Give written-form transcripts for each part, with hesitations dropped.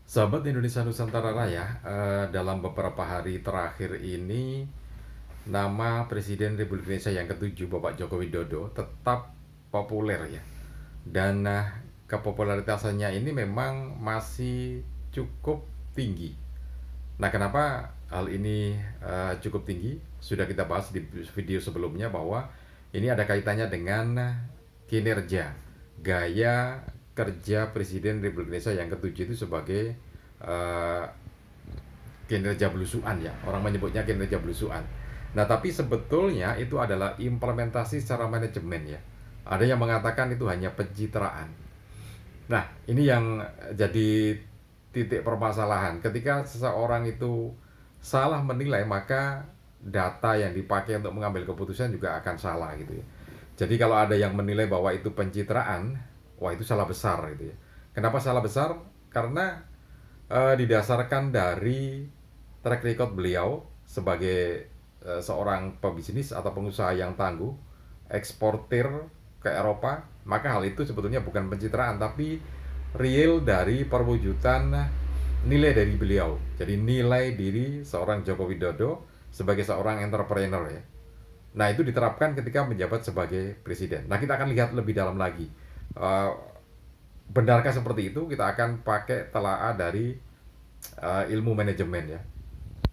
Sahabat Indonesia Nusantara Raya, dalam beberapa hari terakhir ini, nama Presiden Republik Indonesia yang ketujuh, Bapak Joko Widodo, tetap populer ya. Dan kepopularitasnya ini memang masih cukup tinggi. Nah, kenapa hal ini cukup tinggi? Sudah kita bahas di video sebelumnya bahwa ini ada kaitannya dengan kinerja, gaya kerja Presiden Republik Indonesia yang ketujuh itu sebagai uh, kinerja belusuan ya. Orang menyebutnya kinerja belusuan. Nah, tapi sebetulnya itu adalah implementasi secara manajemen ya. Ada yang mengatakan itu hanya pencitraan. Nah, ini yang jadi titik permasalahan. Ketika seseorang itu salah menilai, maka data yang dipakai untuk mengambil keputusan juga akan salah gitu ya. Jadi kalau ada yang menilai bahwa itu pencitraan, wah itu salah besar gitu ya. Kenapa salah besar? Karena didasarkan dari track record beliau sebagai seorang pebisnis atau pengusaha yang tangguh, eksportir ke Eropa, maka hal itu sebetulnya bukan pencitraan tapi real dari perwujudan nilai dari beliau. Jadi nilai diri seorang Joko Widodo sebagai seorang entrepreneur ya. Nah, itu diterapkan ketika menjabat sebagai presiden. Nah, kita akan lihat lebih dalam lagi. Uh, Benarkah seperti itu? Kita akan pakai telaah dari ilmu manajemen ya.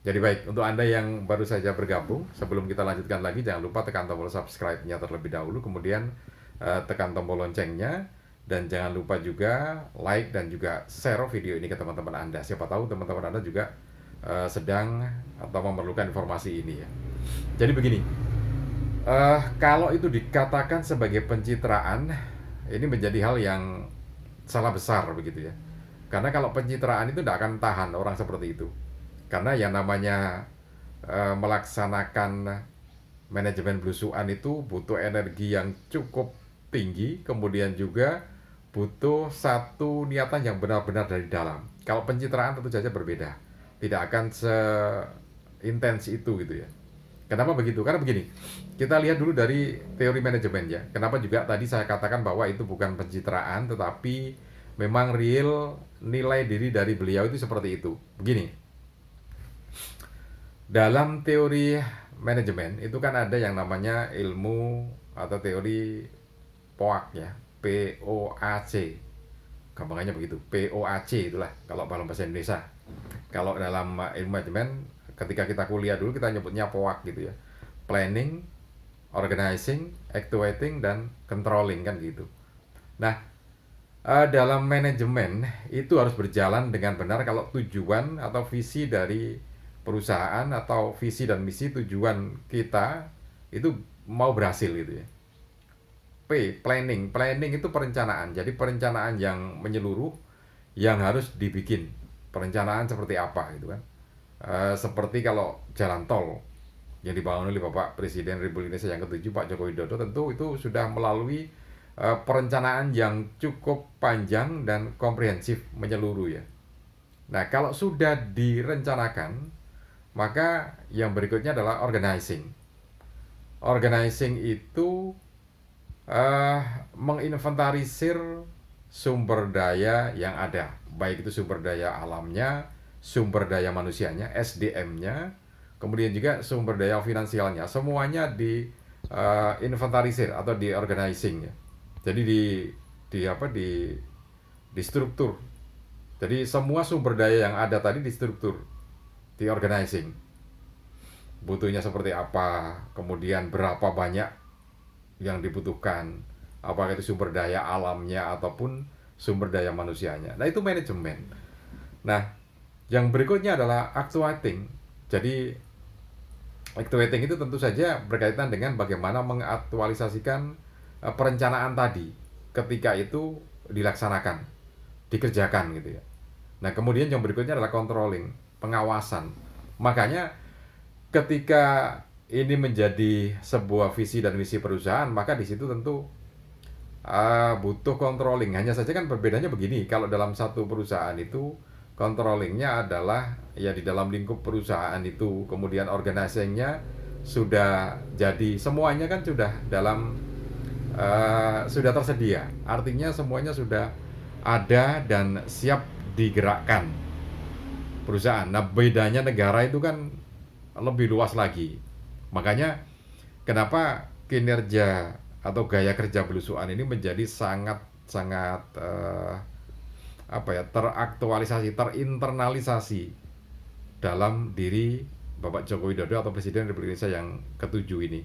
Jadi baik, untuk Anda yang baru saja bergabung, sebelum kita lanjutkan lagi, jangan lupa tekan tombol subscribe-nya terlebih dahulu, kemudian tekan tombol loncengnya, dan jangan lupa juga like dan juga share video ini ke teman-teman Anda. Siapa tahu teman-teman Anda juga sedang atau memerlukan informasi ini ya. Jadi begini, kalau itu dikatakan sebagai pencitraan, ini menjadi hal yang salah besar begitu ya. Karena kalau pencitraan itu tidak akan tahan orang seperti itu. Karena yang namanya melaksanakan manajemen belusuan itu butuh energi yang cukup tinggi, kemudian juga butuh satu niatan yang benar-benar dari dalam. Kalau pencitraan tentu saja berbeda, tidak akan seintens itu gitu ya. Kenapa begitu? Karena begini, kita lihat dulu dari teori manajemen ya. Kenapa juga tadi saya katakan bahwa itu bukan pencitraan, tetapi memang real nilai diri dari beliau itu seperti itu. Begini, dalam teori manajemen itu kan ada yang namanya ilmu atau teori POAC ya, POAC. Gampangannya begitu, POAC itulah kalau dalam bahasa Indonesia. Kalau dalam ilmu manajemen ketika kita kuliah dulu kita nyebutnya POAC gitu ya. Planning, organizing, actuating, dan controlling kan gitu. Nah, dalam manajemen itu harus berjalan dengan benar kalau tujuan atau visi dari perusahaan atau visi dan misi tujuan kita itu mau berhasil gitu ya. Planning. Planning itu perencanaan. Jadi perencanaan yang menyeluruh yang harus dibikin. Perencanaan seperti apa gitu kan. Seperti kalau jalan tol yang dibangun oleh Bapak Presiden Republik Indonesia yang ketujuh Pak Joko Widodo, tentu itu sudah melalui perencanaan yang cukup panjang dan komprehensif menyeluruh ya. Nah, kalau sudah direncanakan, maka yang berikutnya adalah organizing. Organizing itu menginventarisir sumber daya yang ada, baik itu sumber daya alamnya, sumber daya manusianya, SDM-nya, kemudian juga sumber daya finansialnya, semuanya di inventarisir atau di organizing ya. Jadi di struktur. Jadi semua sumber daya yang ada tadi di struktur, di organizing. Butuhnya seperti apa, kemudian berapa banyak yang dibutuhkan, apakah itu sumber daya alamnya ataupun sumber daya manusianya. Nah, itu manajemen. Nah, yang berikutnya adalah actuating. Jadi actuating itu tentu saja berkaitan dengan bagaimana mengaktualisasikan perencanaan tadi ketika itu dilaksanakan, dikerjakan gitu ya. Nah, kemudian yang berikutnya adalah controlling, pengawasan. Makanya ketika ini menjadi sebuah visi dan misi perusahaan, maka di situ tentu butuh controlling. Hanya saja kan perbedaannya begini, kalau dalam satu perusahaan itu controllingnya adalah ya di dalam lingkup perusahaan itu, kemudian organizingnya sudah jadi, semuanya kan sudah dalam sudah tersedia. Artinya semuanya sudah ada dan siap digerakkan. perusahaan. Nah, bedanya negara itu kan lebih luas lagi. Makanya kenapa kinerja atau gaya kerja belusuan ini menjadi sangat sangat teraktualisasi, terinternalisasi dalam diri Bapak Joko Widodo atau Presiden Republik Indonesia yang ketujuh ini.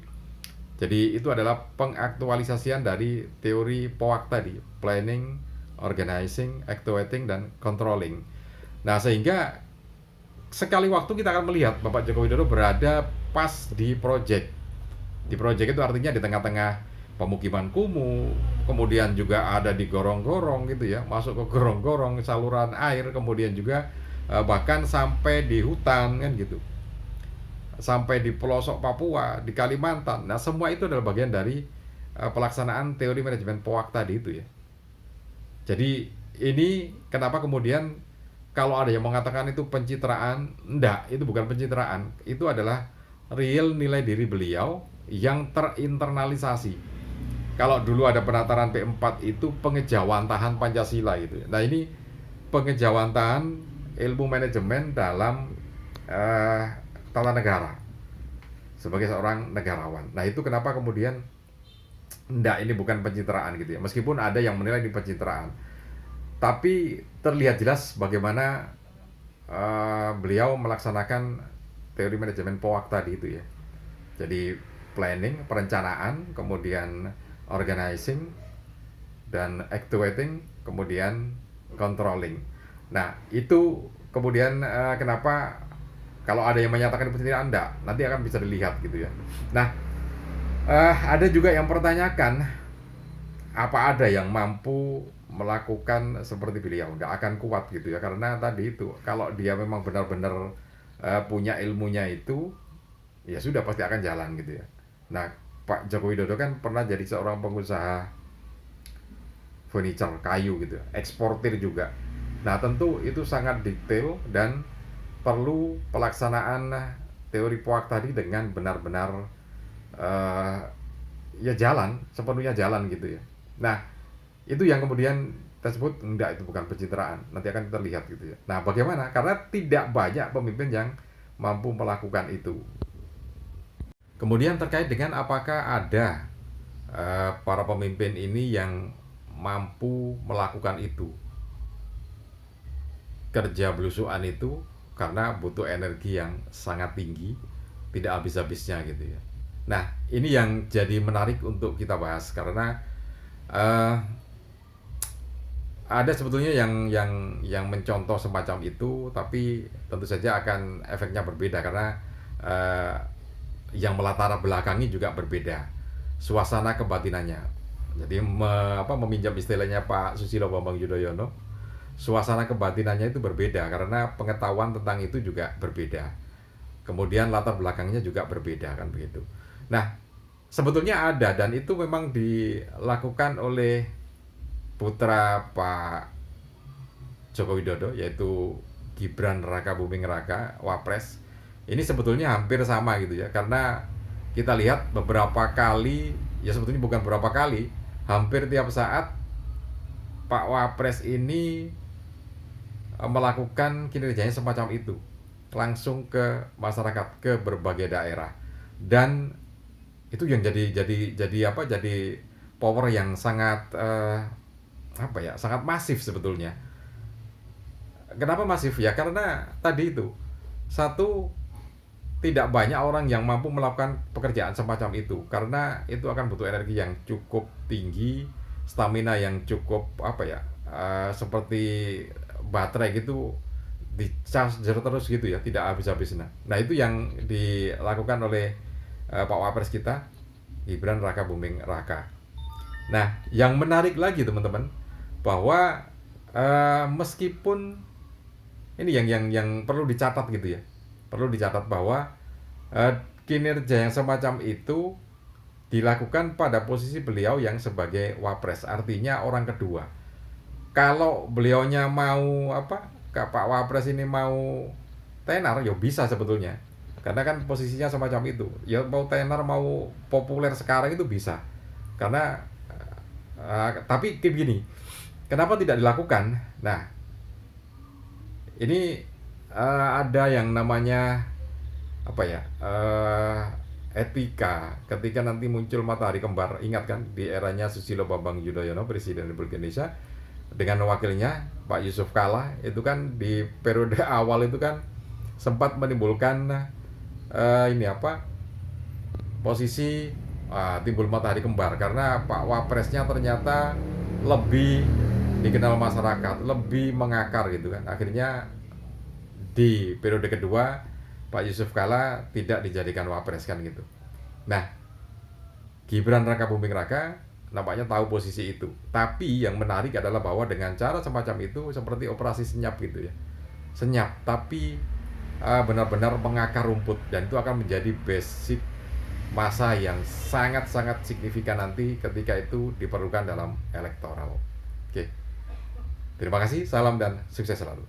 Jadi itu adalah pengaktualisasian dari teori POAK tadi, planning, organizing, actuating, dan controlling. Nah, sehingga sekali waktu kita akan melihat Bapak Joko Widodo berada pas di project. Di project itu artinya di tengah-tengah pemukiman kumuh, kemudian juga ada di gorong-gorong gitu ya, masuk ke gorong-gorong, saluran air, kemudian juga bahkan sampai di hutan kan gitu, sampai di pelosok Papua, di Kalimantan. Nah, semua itu adalah bagian dari pelaksanaan teori manajemen POAK tadi itu ya. Jadi ini kenapa kemudian kalau ada yang mengatakan itu pencitraan, enggak, itu bukan pencitraan, itu adalah real nilai diri beliau yang terinternalisasi. Kalau dulu ada penataran P4 itu pengejawantahan Pancasila gitu. Nah, ini pengejawantahan ilmu manajemen dalam tata negara sebagai seorang negarawan. Nah, itu kenapa kemudian enggak, ini bukan pencitraan gitu ya. Meskipun ada yang menilai ini pencitraan, tapi terlihat jelas bagaimana beliau melaksanakan teori manajemen POAK tadi itu ya. Jadi planning, perencanaan, kemudian organizing, dan actuating, kemudian controlling. Nah, itu kemudian kenapa kalau ada yang menyatakan pencitraan, enggak, nanti akan bisa dilihat gitu ya. Nah, ada juga yang pertanyakan, apa ada yang mampu melakukan seperti beliau? Nggak akan kuat gitu ya, karena tadi itu kalau dia memang benar-benar punya ilmunya itu, ya sudah pasti akan jalan gitu ya. Nah, Pak Joko Widodo kan pernah jadi seorang pengusaha furniture, kayu gitu ya, eksportir juga. Nah, tentu itu sangat detail dan perlu pelaksanaan teori POAK tadi dengan benar-benar ya jalan, sepenuhnya jalan gitu ya. Nah, itu yang kemudian kita sebut enggak, itu bukan pencitraan. Nanti akan kita lihat gitu ya. Nah, bagaimana? Karena tidak banyak pemimpin yang mampu melakukan itu. Kemudian terkait dengan apakah ada para pemimpin ini yang mampu melakukan itu, kerja belusuan itu, karena butuh energi yang sangat tinggi, tidak habis-habisnya gitu ya. Nah, ini yang jadi menarik untuk kita bahas karena ada sebetulnya yang mencontoh semacam itu, tapi tentu saja akan efeknya berbeda karena yang melatar belakangi juga berbeda, suasana kebatinannya. Jadi meminjam istilahnya Pak Susilo Bambang Yudhoyono, suasana kebatinannya itu berbeda karena pengetahuan tentang itu juga berbeda. Kemudian latar belakangnya juga berbeda kan begitu. Nah, sebetulnya ada, dan itu memang dilakukan oleh putra Pak Joko Widodo, yaitu Gibran Rakabuming Raka, Wapres. Ini sebetulnya hampir sama gitu ya, karena kita lihat beberapa kali, ya sebetulnya bukan beberapa kali, hampir tiap saat Pak Wapres ini melakukan kinerjanya semacam itu, langsung ke masyarakat, ke berbagai daerah, dan itu yang jadi power yang sangat sangat masif sebetulnya. Kenapa masif ya? Karena tadi itu, satu, tidak banyak orang yang mampu melakukan pekerjaan semacam itu karena itu akan butuh energi yang cukup tinggi, stamina yang cukup seperti baterai gitu, di charge terus gitu ya, tidak habis-habis. Nah, itu yang dilakukan oleh Pak Wapres kita, Gibran Rakabuming Raka. Nah, yang menarik lagi teman-teman, bahwa meskipun ini yang perlu dicatat gitu ya, perlu dicatat bahwa kinerja yang semacam itu dilakukan pada posisi beliau yang sebagai Wapres, artinya orang kedua. Kalau beliaunya mau Pak Wapres ini mau tenar, ya bisa sebetulnya, karena kan posisinya semacam itu. Ya mau tenar, mau populer sekarang itu bisa, karena tapi begini, kenapa tidak dilakukan? Nah, ini ada yang namanya apa ya, etika ketika nanti muncul matahari kembar. Ingat kan di eranya Susilo Bambang Yudhoyono, Presiden Republik Indonesia, dengan wakilnya Pak Yusuf Kalla, itu kan di periode awal itu kan sempat menimbulkan ini apa, posisi timbul matahari kembar karena Pak Wapresnya ternyata lebih dikenal masyarakat, lebih mengakar gitu kan. Akhirnya di periode kedua Pak Yusuf Kalla tidak dijadikan wapres kan gitu. Nah, Gibran Rakabuming Raka nampaknya tahu posisi itu. Tapi yang menarik adalah bahwa dengan cara semacam itu seperti operasi senyap gitu ya. Senyap tapi benar-benar mengakar rumput, dan itu akan menjadi basic masa yang sangat-sangat signifikan nanti ketika itu diperlukan dalam elektoral. Oke. Terima kasih, salam dan sukses selalu.